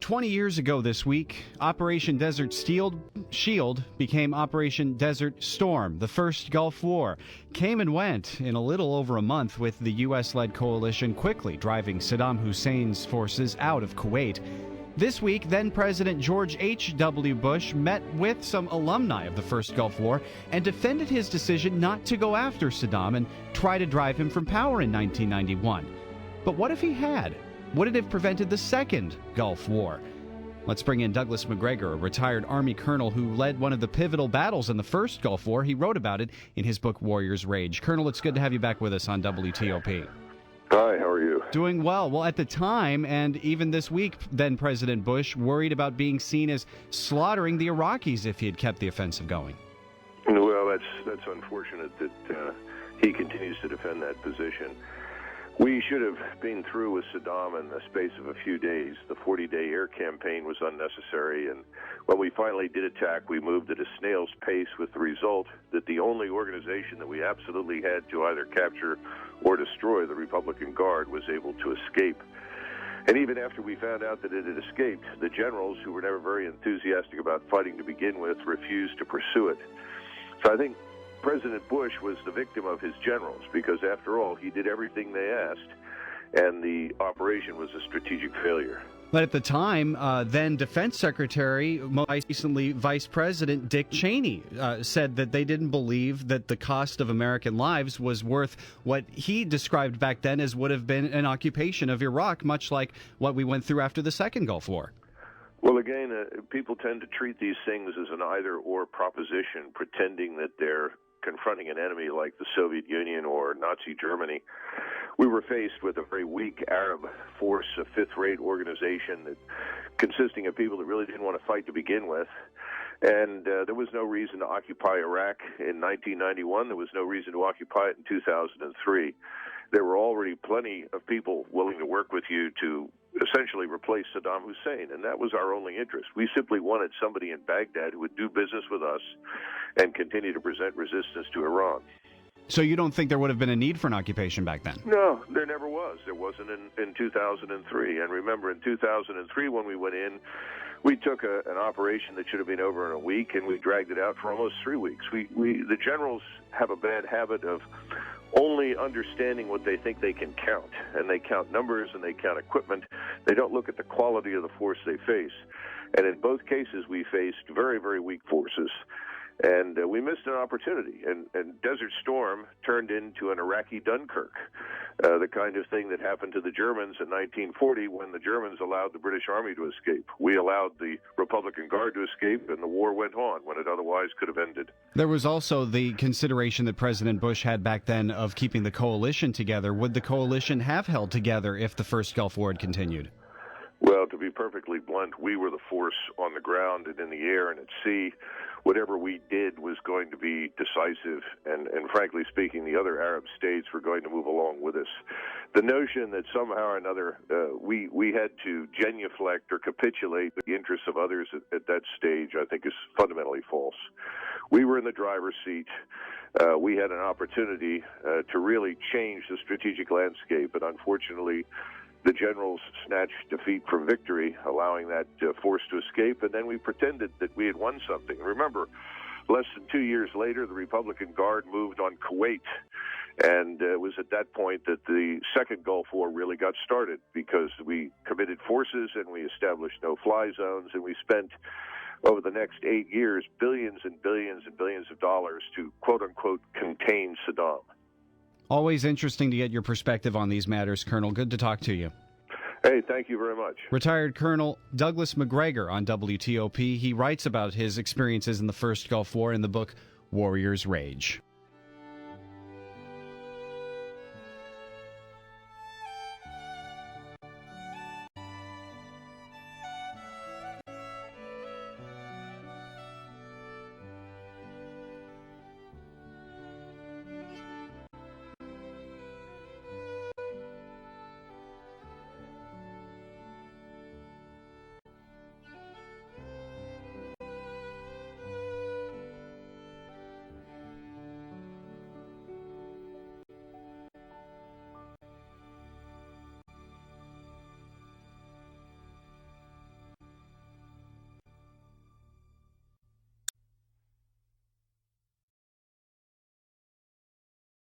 20 years ago this week, Operation Desert Shield became Operation Desert Storm. The first Gulf War came and went in a little over a month, with the U.S.-led coalition quickly driving Saddam Hussein's forces out of Kuwait. This week, then-President George H.W. Bush met with some alumni of the first Gulf War and defended his decision not to go after Saddam and try to drive him from power in 1991. But what if he had? Would it have prevented the second Gulf War? Let's bring in Douglas McGregor, a retired Army colonel who led one of the pivotal battles in the first Gulf War. He wrote about it in his book, Warrior's Rage. Colonel, it's good to have you back with us on WTOP. Hi, how are you? Doing well. Well, at the time, and even this week, then President Bush worried about being seen as slaughtering the Iraqis if he had kept the offensive going. Well, that's unfortunate that he continues to defend that position. We should have been through with Saddam in the space of a few days. The 40-day air campaign was unnecessary, and when we finally did attack, we moved at a snail's pace, with the result that the only organization that we absolutely had to either capture or destroy, the Republican Guard, was able to escape. And even after we found out that it had escaped, the generals, who were never very enthusiastic about fighting to begin with, refused to pursue it. So I think President Bush was the victim of his generals, because after all, he did everything they asked, and the operation was a strategic failure. But at the time, then Defense Secretary, most recently Vice President Dick Cheney, said that they didn't believe that the cost of American lives was worth what he described back then as would have been an occupation of Iraq, much like what we went through after the second Gulf War. Well, again, people tend to treat these things as an either-or proposition, pretending that they're confronting an enemy like the Soviet Union or Nazi Germany. We were faced with a very weak Arab force, a fifth-rate organization that consisting of people that really didn't want to fight to begin with. And there was no reason to occupy Iraq in 1991. There was no reason to occupy it in 2003. There were already plenty of people willing to work with you to essentially replace Saddam Hussein, and that was our only interest. We simply wanted somebody in Baghdad who would do business with us and continue to present resistance to Iran. So you don't think there would have been a need for an occupation back then? No, there never was. There wasn't in 2003. And remember, in 2003, when we went in, we took an operation that should have been over in a week, and we dragged it out for almost 3 weeks. The generals have a bad habit of only understanding what they think they can count, and they count numbers and they count equipment. They don't look at the quality of the force they face. And in both cases, we faced very, very weak forces. And we missed an opportunity, and Desert Storm turned into an Iraqi Dunkirk, the kind of thing that happened to the Germans in 1940 when the Germans allowed the British Army to escape. We allowed the Republican Guard to escape, and the war went on when it otherwise could have ended. There was also the consideration that President Bush had back then of keeping the coalition together. Would the coalition have held together if the first Gulf War had continued? Well, to be perfectly blunt, we were the force on the ground and in the air and at sea. Whatever we did was going to be decisive, and frankly speaking, the other Arab states were going to move along with us. The notion that somehow or another we had to genuflect or capitulate the interests of others at that stage, I think, is fundamentally false. We were in the driver's seat. We had an opportunity to really change the strategic landscape, and unfortunately, the generals snatched defeat from victory, allowing that force to escape, and then we pretended that we had won something. Remember, less than 2 years later, the Republican Guard moved on Kuwait, and it was at that point that the second Gulf War really got started, because we committed forces and we established no-fly zones, and we spent over the next 8 years billions and billions and billions of dollars to, quote-unquote, contain Saddam. Always interesting to get your perspective on these matters, Colonel. Good to talk to you. Hey, thank you very much. Retired Colonel Douglas McGregor on WTOP. He writes about his experiences in the first Gulf War in the book Warrior's Rage.